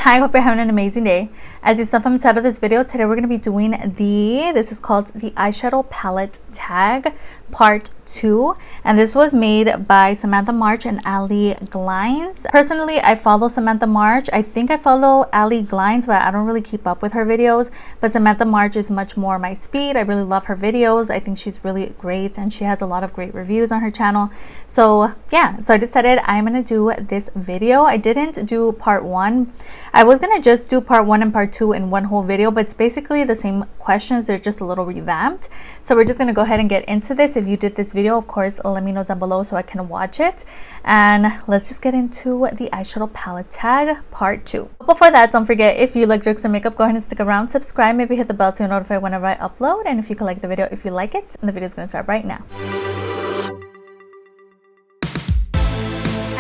Hi, I hope you're having an amazing day. As you saw from the title of this video, today we're going to be doing this is called the eyeshadow palette tag part 2, and this was made by Samantha March and Allie Glines. Personally, I follow Samantha March. I think I follow Allie Glines, but I don't really keep up with her videos. But Samantha March is much more my speed. I really love her videos. I think she's really great, and she has a lot of great reviews on her channel. So yeah, so I decided I'm gonna do this video. I didn't do part 1. I was gonna just do part 1 and part 2 in one whole video, but it's basically the same questions. They're just a little revamped. So we're just gonna go ahead and get into this. If you did this video, of course, let me know down below so I can watch it. And let's just get into the eyeshadow palette tag part 2. But before that, don't forget, if you like jokes and makeup, go ahead and stick around, subscribe, maybe hit the bell so you're notified whenever I upload. And if you could like the video, if you like it, and the video is gonna start right now.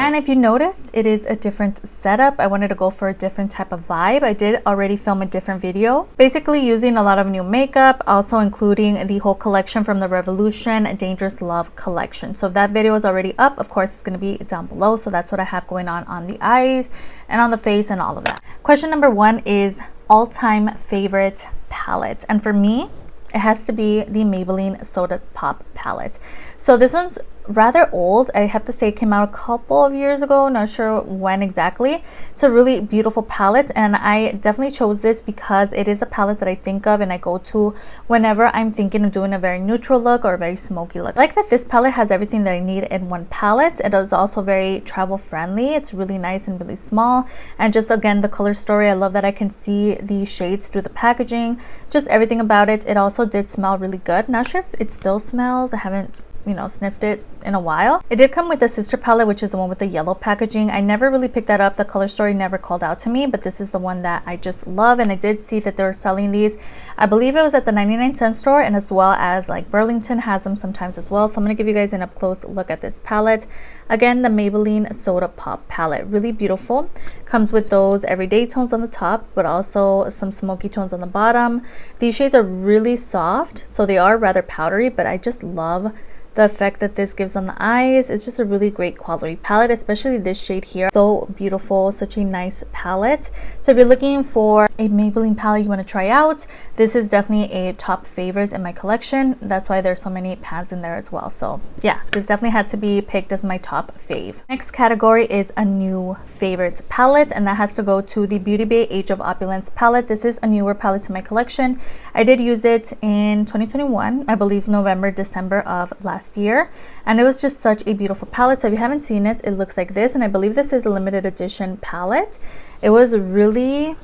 And if you noticed, it is a different setup. I wanted to go for a different type of vibe. I did already film a different video, basically using a lot of new makeup, also including the whole collection from the Revolution Dangerous Love collection. So if that video is already up, of course, it's going to be down below. So that's what I have going on the eyes and on the face and all of that. Question number 1 is all-time favorite palette. And for me, it has to be the Maybelline Soda Pop palette. So this one's rather old. I have to say it came out a couple of years ago, not sure when exactly. It's a really beautiful palette, and I definitely chose this because it is a palette that I think of and I go to whenever I'm thinking of doing a very neutral look or a very smoky look. I like that this palette has everything that I need in one palette. It is also very travel friendly. It's really nice and really small, and just again the color story, I love that I can see the shades through the packaging, just everything about it. It also did smell really good. Not sure if it still smells. I haven't sniffed it in a while. It did come with a sister palette, which is the one with the yellow packaging. I never really picked that up. The color story never called out to me, but this is the one that I just love. And I did see that they were selling these. I believe it was at the 99-cent store, and as well as like Burlington has them sometimes as well. So I'm going to give you guys an up close look at this palette. Again, the Maybelline Soda Pop palette, really beautiful. Comes with those everyday tones on the top, but also some smoky tones on the bottom. These shades are really soft, so they are rather powdery, but I just love the effect that this gives on the eyes. It's just a really great quality palette, especially this shade here. So beautiful, such a nice palette. So if you're looking for a Maybelline palette you want to try out, this is definitely a top favorite in my collection. That's why there's so many pans in there as well. So yeah, this definitely had to be picked as my top fave. Next category is a new favorites palette, and that has to go to the Beauty Bay Age of Opulence palette. This is a newer palette to my collection. I did use it in 2021, I believe November, December of last year, and it was just such a beautiful palette. So if you haven't seen it, it looks like this, and I believe this is a limited edition palette. It was really,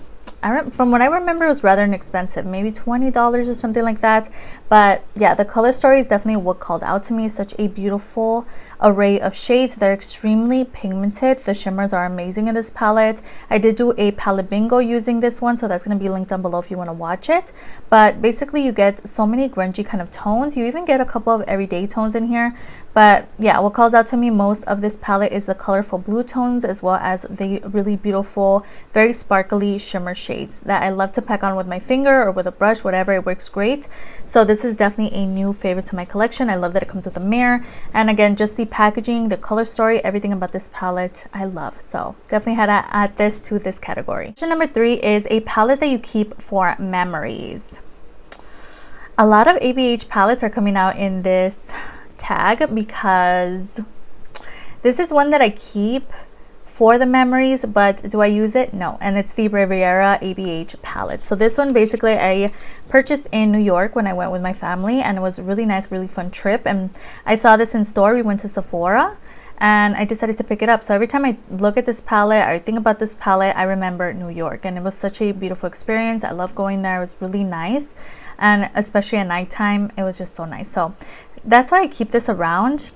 from what I remember, it was rather inexpensive, maybe $20 or something like that. But yeah, the color story is definitely what called out to me. Such a beautiful array of shades. They're extremely pigmented. The shimmers are amazing in this palette. I did do a palette bingo using this one, so that's going to be linked down below if you want to watch it. But basically you get so many grungy kind of tones. You even get a couple of everyday tones in here. But yeah, what calls out to me most of this palette is the colorful blue tones, as well as the really beautiful, very sparkly shimmer shades that I love to pack on with my finger or with a brush, whatever. It works great. So this is definitely a new favorite to my collection. I love that it comes with a mirror, and again, just the packaging, the color story, everything about this palette I love. So definitely had to add this to this category. Question number 3 is a palette that you keep for memories. A lot of ABH palettes are coming out in this tag because this is one that I keep for the memories, but do I use it? No. And it's the Riviera ABH palette. So this one basically I purchased in New York when I went with my family, and it was a really nice, really fun trip. And I saw this in store. We went to Sephora and I decided to pick it up. So every time I look at this palette, I think about this palette, I remember New York, and it was such a beautiful experience. I love going there. It was really nice, and especially at nighttime, it was just so nice. So that's why I keep this around,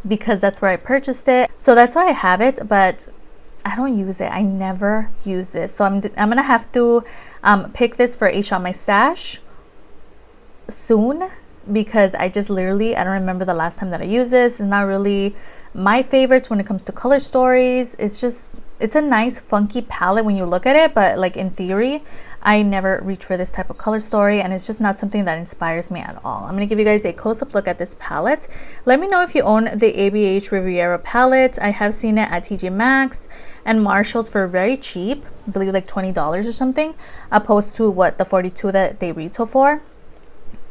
because that's where I purchased it. So that's why I have it, but I don't use it. I never use this. So I'm gonna have to pick this for a shot my stash soon, because I don't remember the last time that I used this. It's not really my favorites when it comes to color stories. It's a nice funky palette when you look at it, but like in theory, I never reach for this type of color story, and it's just not something that inspires me at all. I'm gonna give you guys a close-up look at this palette. Let me know if you own the ABH Riviera palette. I have seen it at TJ Maxx and Marshalls for very cheap, I believe like $20 or something, opposed to what the $42 that they retail for.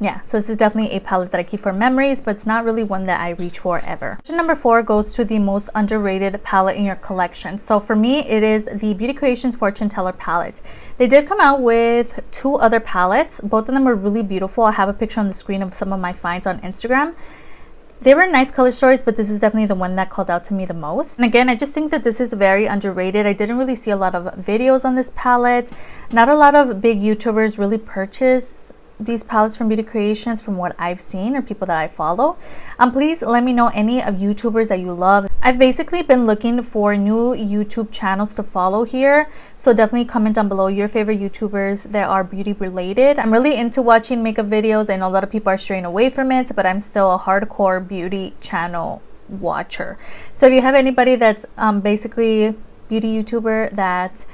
Yeah, so this is definitely a palette that I keep for memories, but it's not really one that I reach for ever. Number 4 goes to the most underrated palette in your collection. So for me, it is the Beauty Creations Fortune Teller palette. They did come out with 2 other palettes. Both of them were really beautiful. I have a picture on the screen of some of my finds on Instagram. They were nice color stories, but this is definitely the one that called out to me the most. And again, I just think that this is very underrated. I didn't really see a lot of videos on this palette. Not a lot of big YouTubers really purchase these palettes from Beauty Creations from what I've seen, or people that I follow. Please let me know any of YouTubers that you love. I've basically been looking for new YouTube channels to follow here, so definitely comment down below your favorite YouTubers that are beauty related. I'm really into watching makeup videos. I know a lot of people are straying away from it, but I'm still a hardcore beauty channel watcher. So if you have anybody that's basically beauty YouTuber that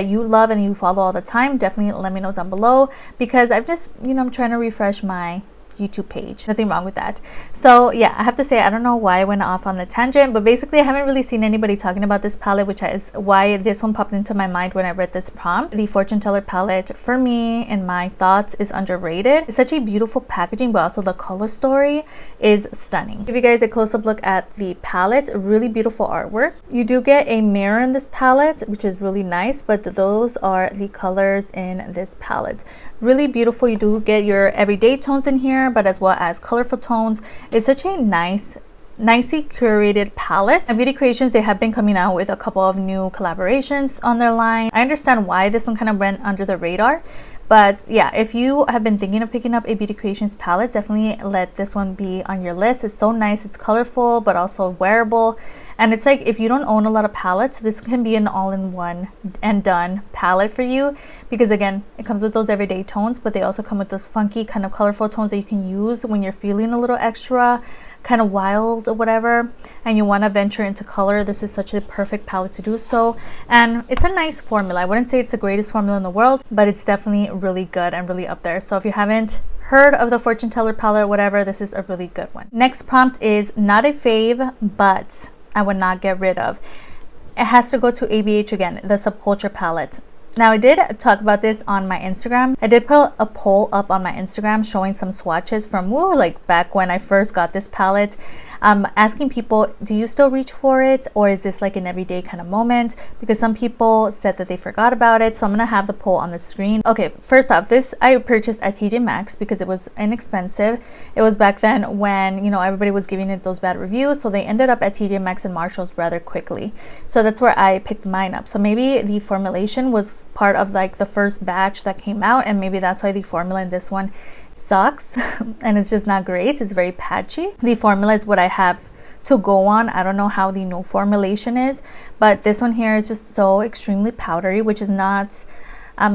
you love and you follow all the time, definitely let me know down below, because I've just, I'm trying to refresh my YouTube page. Nothing wrong with that. So yeah, I have to say, I don't know why I went off on the tangent, but basically I haven't really seen anybody talking about this palette, which is why this one popped into my mind when I read this prompt. The Fortune Teller palette, for me, in my thoughts, is underrated. It's such a beautiful packaging, but also the color story is stunning. Give you guys a close-up look at the palette. Really beautiful artwork. You do get a mirror in this palette, which is really nice, but those are the colors in this palette. Really beautiful. You do get your everyday tones in here, but as well as colorful tones. It's such a nicely curated palette. And Beauty Creations, they have been coming out with a couple of new collaborations on their line. I understand why this one kind of went under the radar, but yeah, if you have been thinking of picking up a Beauty Creations palette, definitely let this one be on your list. It's so nice. It's colorful, but also wearable. And it's like, if you don't own a lot of palettes, this can be an all-in-one and done palette for you, because again, it comes with those everyday tones, but they also come with those funky kind of colorful tones that you can use when you're feeling a little extra kind of wild or whatever, and you want to venture into color. This is such a perfect palette to do so. And it's a nice formula. I wouldn't say it's the greatest formula in the world, but it's definitely really good and really up there. So if you haven't heard of the Fortune Teller palette or whatever, this is a really good one. Next prompt is not a fave, but I would not get rid of. It has to go to ABH again, the Subculture palette. Now, I did talk about this on my Instagram. I did put a poll up on my Instagram showing some swatches from like back when I first got this palette, asking people, do you still reach for it, or is this like an everyday kind of moment? Because some people said that they forgot about it. So I'm gonna have the poll on the screen. Okay, first off, this I purchased at TJ Maxx because it was inexpensive. It was back then when, everybody was giving it those bad reviews, so they ended up at TJ Maxx and Marshalls rather quickly. So that's where I picked mine up. So maybe the formulation was part of like the first batch that came out, and maybe that's why the formula in this one sucks and it's just not great. It's very patchy. The formula is what I have to go on. I don't know how the new formulation is, but this one here is just so extremely powdery, which is not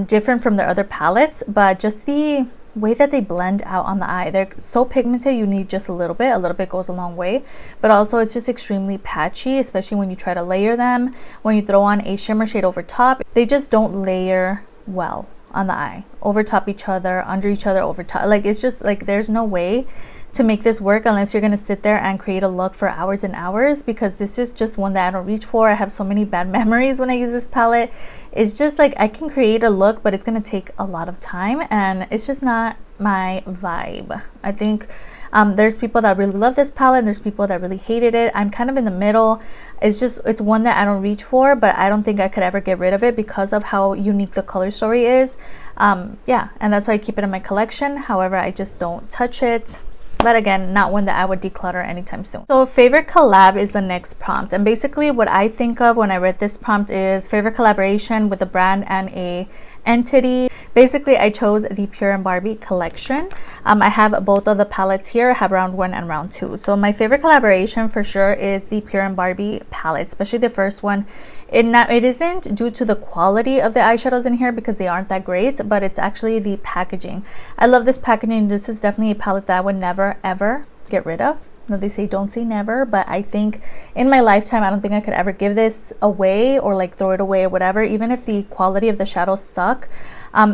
different from their other palettes, but just the way that they blend out on the eye. They're so pigmented, you need just a little bit goes a long way, but also it's just extremely patchy, especially when you try to layer them. When you throw on a shimmer shade over top, they just don't layer well on the eye, over top each other, under each other, over top. Like, it's just like there's no way to make this work unless you're gonna sit there and create a look for hours and hours, because this is just one that I don't reach for. I have so many bad memories when I use this palette. It's just like I can create a look, but it's gonna take a lot of time, and it's just not my vibe. I think there's people that really love this palette and there's people that really hated it. I'm kind of in the middle. It's one that I don't reach for, but I don't think I could ever get rid of it because of how unique the color story is. Yeah, and that's why I keep it in my collection. However, I just don't touch it. But again, not one that I would declutter anytime soon. So favorite collab is the next prompt, and basically what I think of when I read this prompt is favorite collaboration with a brand and a entity. Basically, I chose the Pure and Barbie collection. I have both of the palettes here. I have round 1 and round 2. So my favorite collaboration for sure is the Pure and Barbie palette, especially the first one. It isn't due to the quality of the eyeshadows in here because they aren't that great, but it's actually the packaging. I love this packaging. This is definitely a palette that I would never ever get rid of. No, they say don't say never, but I think in my lifetime I don't think I could ever give this away or like throw it away or whatever, even if the quality of the shadows suck.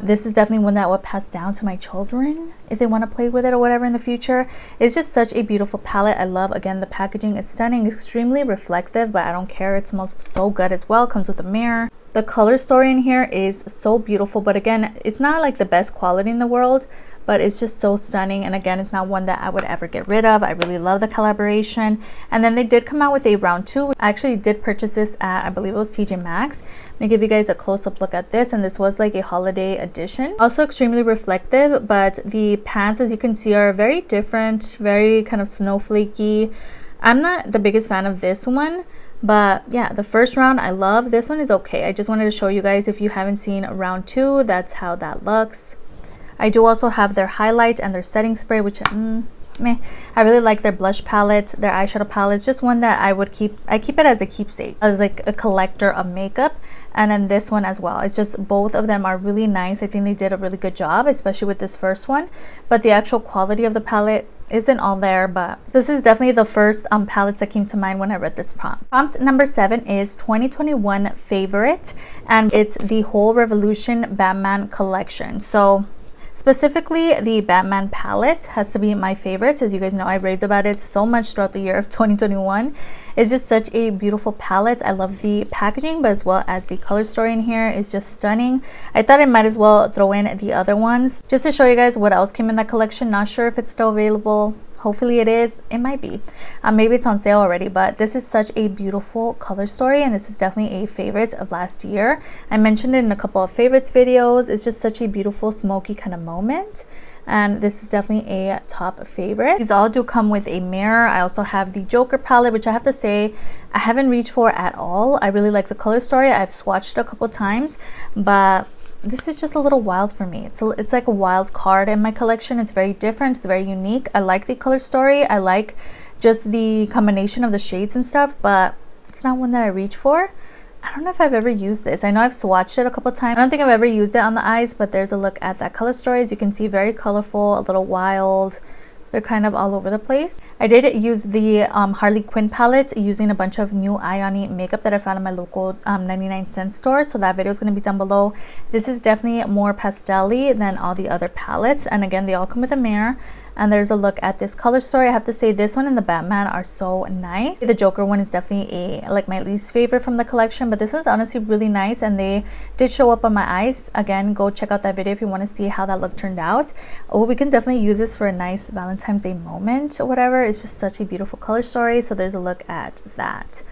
This is definitely one that I would pass down to my children if they want to play with it or whatever in the future. It's just such a beautiful palette. I love, again, the packaging is stunning, extremely reflective, but I don't care. It smells so good as well. Comes with a mirror. The color story in here is so beautiful, but again, it's not like the best quality in the world, but it's just so stunning. And again, it's not one that I would ever get rid of. I really love the collaboration. And then they did come out with a round 2. I actually did purchase this at, I believe it was TJ Maxx. Let me give you guys a close-up look at this, and this was like a holiday edition. Also extremely reflective, but the pants, as you can see, are very different, very kind of snowflakey. I'm not the biggest fan of this one, but yeah, the first round I love. This one is okay. I just wanted to show you guys, if you haven't seen round 2, that's how that looks. I do also have their highlight and their setting spray, which meh. I really like their blush palette, their eyeshadow palette. It's just one that I would keep. I keep it as a keepsake, as like a collector of makeup. And then this one as well. It's just, both of them are really nice. I think they did a really good job, especially with this first one. But the actual quality of the palette isn't all there, but this is definitely the first palettes that came to mind when I read this prompt. Prompt number 7 is 2021 favorite, and it's the Whole Revolution Batman collection. So specifically, the Batman palette has to be my favorite. As you guys know, I raved about it so much throughout the year of 2021. It's just such a beautiful palette. I love the packaging, but as well as the color story in here is just stunning. I thought I might as well throw in the other ones just to show you guys what else came in that collection. Not sure if it's still available. Hopefully it is. It might be. Maybe it's on sale already, but this is such a beautiful color story, and this is definitely a favorite of last year. I mentioned it in a couple of favorites videos. It's just such a beautiful smoky kind of moment, and this is definitely a top favorite. These all do come with a mirror. I also have the Joker palette, which I have to say I haven't reached for at all. I really like the color story. I've swatched it a couple times, but this is just a little wild for me. It's like a wild card in my collection. It's very different. It's very unique. I like the color story. I like just the combination of the shades and stuff, but it's not one that I reach for. I don't know if I've ever used this. I know I've swatched it a couple times. I don't think I've ever used it on the eyes, but there's a look at that color story. As you can see, very colorful, a little wild. They're kind of all over the place. I did use the Harley Quinn palette using a bunch of new Ioni makeup that I found in my local 99-cent store. So that video is going to be down below. This is definitely more pastel-y than all the other palettes. And again, they all come with a mirror. And there's a look at this color story. I have to say this one and the Batman are so nice. The Joker one is definitely like my least favorite from the collection, but this one's honestly really nice, and they did show up on my eyes. Again, go check out that video if you want to see how that look turned out. Oh, we can definitely use this for a nice Valentine's Day moment or whatever. It's just such a beautiful color story. So there's a look at that.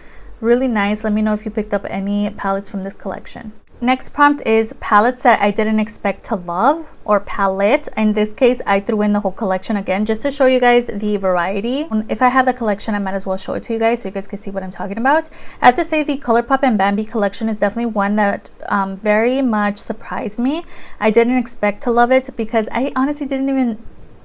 Really nice. Let me know if you picked up any palettes from this collection. Next prompt is palettes that I didn't expect to love, or palette. In this case, I threw in the whole collection again just to show you guys the variety. If I have the collection, I might as well show it to you guys so you guys can see what I'm talking about. I have to say the ColourPop and Bambi collection is definitely one that very much surprised me. I didn't expect to love it because I honestly didn't even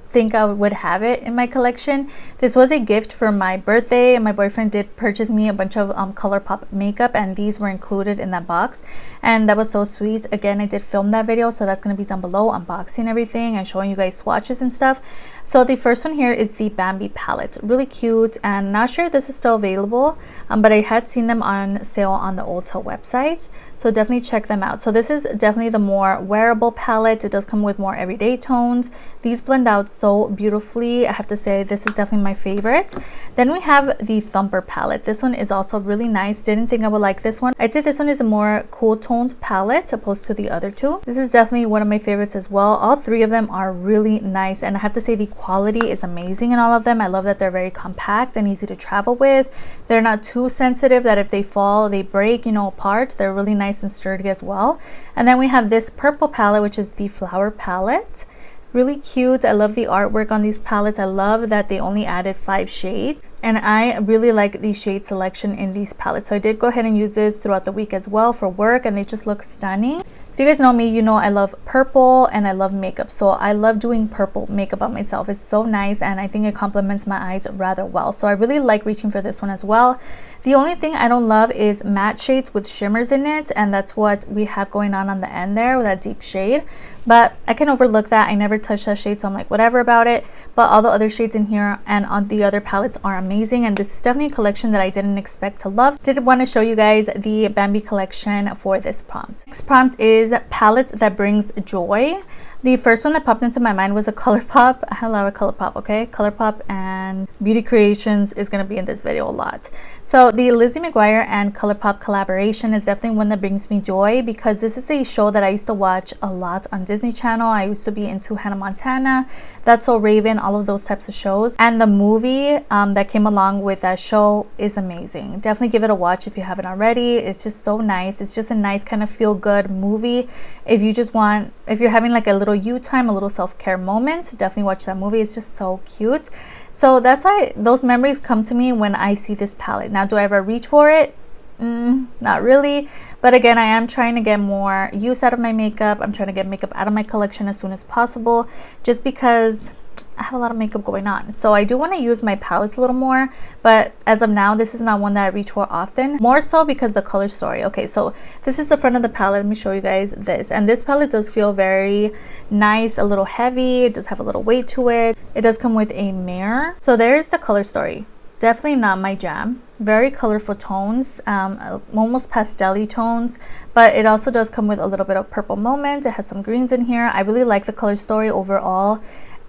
think I would have it in my collection. This was a gift for my birthday, and my boyfriend did purchase me a bunch of ColourPop makeup, and these were included in that box, and that was so sweet. Again, I did film that video, so that's going to be down below, unboxing everything and showing you guys swatches and stuff. So the first one here is the Bambi palette. Really cute, and not sure if this is still available, but I had seen them on sale on the Ulta website, so definitely check them out. So this is definitely the more wearable palette. It does come with more everyday tones. These blend out so beautifully. I have to say this is definitely my favorite. Then we have the Thumper palette. This one is also really nice. Didn't think I would like this one. I'd say this one is a more cool toned palette opposed to the other two. This is definitely one of my favorites as well. All three of them are really nice, and I have to say the quality is amazing in all of them. I love that they're very compact and easy to travel with. They're not too sensitive that if they fall they break, you know, apart. They're really nice and sturdy as well. And then we have this purple palette, which is the Flower palette. Really cute. I love the artwork on these palettes. I love that they only added 5 shades, and I really like the shade selection in these palettes. So I did go ahead and use this throughout the week as well for work, and they just look stunning. If you guys know me, you know I love purple and I love makeup. So I love doing purple makeup on myself. It's so nice and I think it complements my eyes rather well. So I really like reaching for this one as well. The only thing I don't love is matte shades with shimmers in it, and that's what we have going on the end there with that deep shade. But I can overlook that. I never touch that shade, so I'm like whatever about it. But all the other shades in here and on the other palettes are amazing, and this is definitely a collection that I didn't expect to love. Did want to show you guys the Bambi collection for this prompt. Next prompt is palette that brings joy. The first one that popped into my mind was a ColourPop. I had a lot of ColourPop, okay? ColourPop and Beauty Creations is going to be in this video a lot. So the Lizzie McGuire and ColourPop collaboration is definitely one that brings me joy, because this is a show that I used to watch a lot on Disney Channel. I used to be into Hannah Montana, That's So Raven, all of those types of shows. And the movie that came along with that show is amazing. Definitely give it a watch if you haven't already. It's just so nice. It's just a nice kind of feel-good movie. If you're having like a little you time, a little self-care moment, definitely watch that movie. It's just so cute. So that's why those memories come to me when I see this palette. Now, do I ever reach for it? Not really, but again, I am trying to get more use out of my makeup. I'm trying to get makeup out of my collection as soon as possible, just because I have a lot of makeup going on. So I do want to use my palettes a little more, but as of now, this is not one that I reach for often, more so because the color story. Okay, so this is the front of the palette. Let me show you guys this, and this palette does feel very nice, a little heavy. It does have a little weight to it. It does come with a mirror. So there's the color story. Definitely not my jam. Very colorful tones, almost pastel-y tones, but it also does come with a little bit of purple moment. It has some greens in here. I really like the color story overall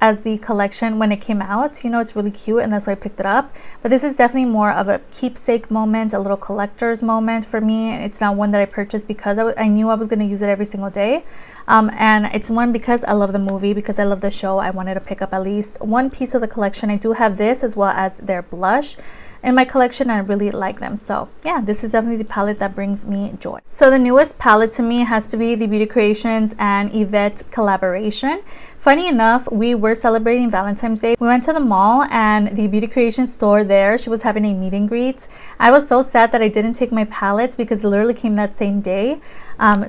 as the collection when it came out. You know, it's really cute, and that's why I picked it up. But this is definitely more of a keepsake moment, a little collector's moment for me. It's not one that I purchased because I knew I was going to use it every single day. And it's one because I love the movie, because I love the show. I wanted to pick up at least one piece of the collection. I do have this as well as their blush in my collection, and I really like them. So yeah, this is definitely the palette that brings me joy. So the newest palette to me has to be the Beauty Creations and Yvette collaboration. Funny enough, we were celebrating Valentine's Day. We went to the mall, and the Beauty Creations store there, she was having a meet and greet. I was so sad that I didn't take my palettes, because it literally came that same day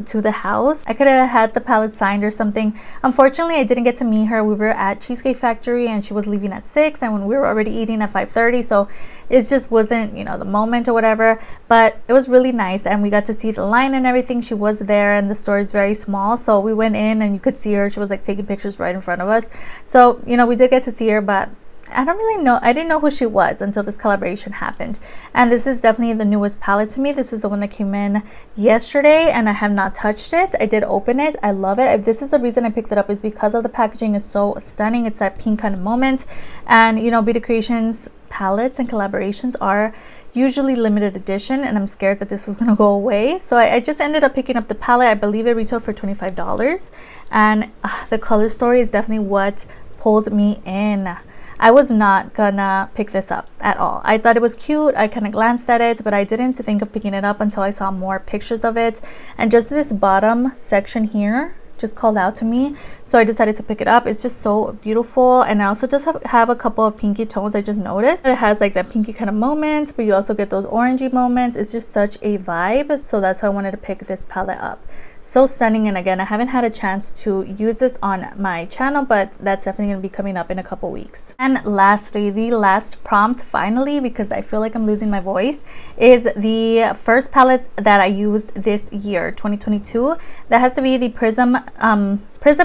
to the house. I could have had the palette signed or something. Unfortunately, I didn't get to meet her. We were at Cheesecake Factory and she was leaving at 6, and when we were already eating at 5:30, so it just wasn't, you know, the moment or whatever. But it was really nice, and we got to see the line and everything. She was there, and the store is very small, so we went in and you could see her. She was like taking pictures right in front of us. So, you know, we did get to see her, but I don't really know. I didn't know who she was until this collaboration happened. And this is definitely the newest palette to me. This is the one that came in yesterday, and I have not touched it. I did open it. I love it. This is the reason I picked it up, is because of the packaging is so stunning. It's that pink kind of moment. And you know, Beauty Creations palettes and collaborations are usually limited edition, and I'm scared that this was gonna go away. So I just ended up picking up the palette. I believe it retailed for $25, and the color story is definitely what pulled me in. I was not gonna pick this up at all. I thought it was cute. I kind of glanced at it, but I didn't think of picking it up until I saw more pictures of it. And just this bottom section here just called out to me, so I decided to pick it up. It's just so beautiful, and I also just have a couple of pinky tones. I just noticed it has like that pinky kind of moment, but you also get those orangey moments. It's just such a vibe, so that's why I wanted to pick this palette up. So stunning. And again, I haven't had a chance to use this on my channel, but that's definitely going to be coming up in a couple weeks. And lastly, the last prompt, finally, because I feel like I'm losing my voice, is the first palette that I used this year, 2022. That has to be the Prism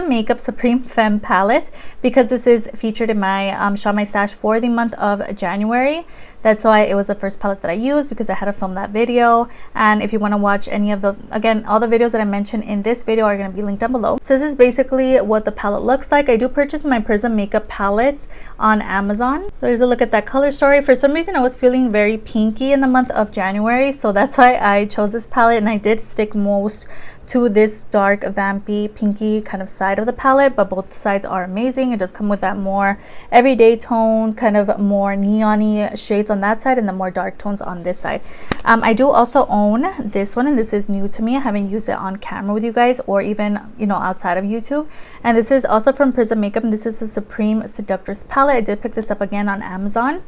Makeup Supreme Femme palette, because this is featured in my Shop My Stash for the month of January. That's why it was the first palette that I used, because I had to film that video. And if you want to watch any of the, again, all the videos that I mentioned in this video are going to be linked down below. So this is basically what the palette looks like. I do purchase my Prism makeup palettes on Amazon. There's a look at that color story. For some reason, I was feeling very pinky in the month of January, so that's why I chose this palette, and I did stick most to this dark vampy pinky kind of side of the palette, but both sides are amazing. It does come with that more everyday tone, kind of more neon-y shades on that side, and the more dark tones on this side. I do also own this one, and this is new to me. I haven't used it on camera with you guys, or even, you know, outside of YouTube. And this is also from Prism Makeup, and this is the Supreme Seductress palette. I did pick this up again on Amazon.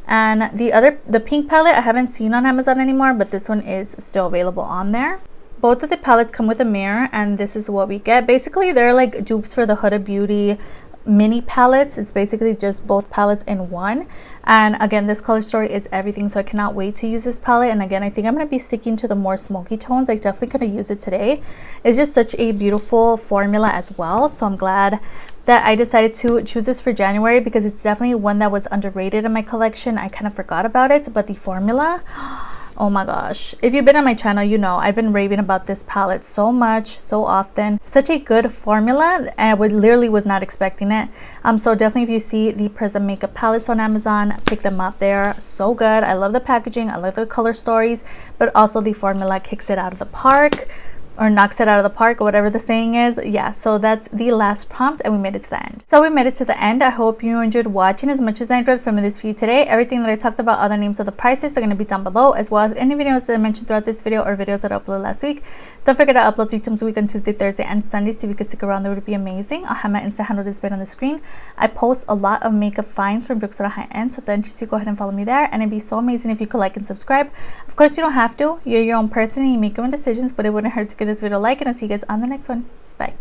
And the pink palette I haven't seen on Amazon anymore, but this one is still available on there. both of the palettes come with a mirror, and this is what we get. Basically, they're like dupes for the Huda Beauty mini palettes. It's basically just both palettes in one. And again, this color story is everything, so I cannot wait to use this palette. And again, I think I'm going to be sticking to the more smoky tones. I definitely going to use it today. It's just such a beautiful formula as well, so I'm glad that I decided to choose this for January, because it's definitely one that was underrated in my collection. I kind of forgot about it, but the formula, oh my gosh, if you've been on my channel, you know I've been raving about this palette so much, so often. Such a good formula, and I literally was not expecting it. So definitely, if you see the Prism makeup palettes on Amazon, pick them up. They're so good. I love the packaging, I love the color stories, but also the formula kicks it out of the park, or knocks it out of the park, or whatever the saying is. Yeah, so that's the last prompt, and we made it to the end. So we made it to the end. I hope you enjoyed watching as much as I enjoyed filming this for you today. Everything that I talked about, all the names of the prices, are going to be down below, as well as any videos that I mentioned throughout this video or videos that I uploaded last week. Don't forget to upload 3 times a week on Tuesday, Thursday, and Sunday, so if you could stick around, that would be amazing. I'll have my Insta handle displayed on the screen. I post a lot of makeup finds from drugstore high end, so if that interests you, go ahead and follow me there, and it'd be so amazing if you could like and subscribe. Of course, you don't have to. You're your own person and you make your own decisions, but it wouldn't hurt to give this video a like, and I'll see you guys on the next one. Bye.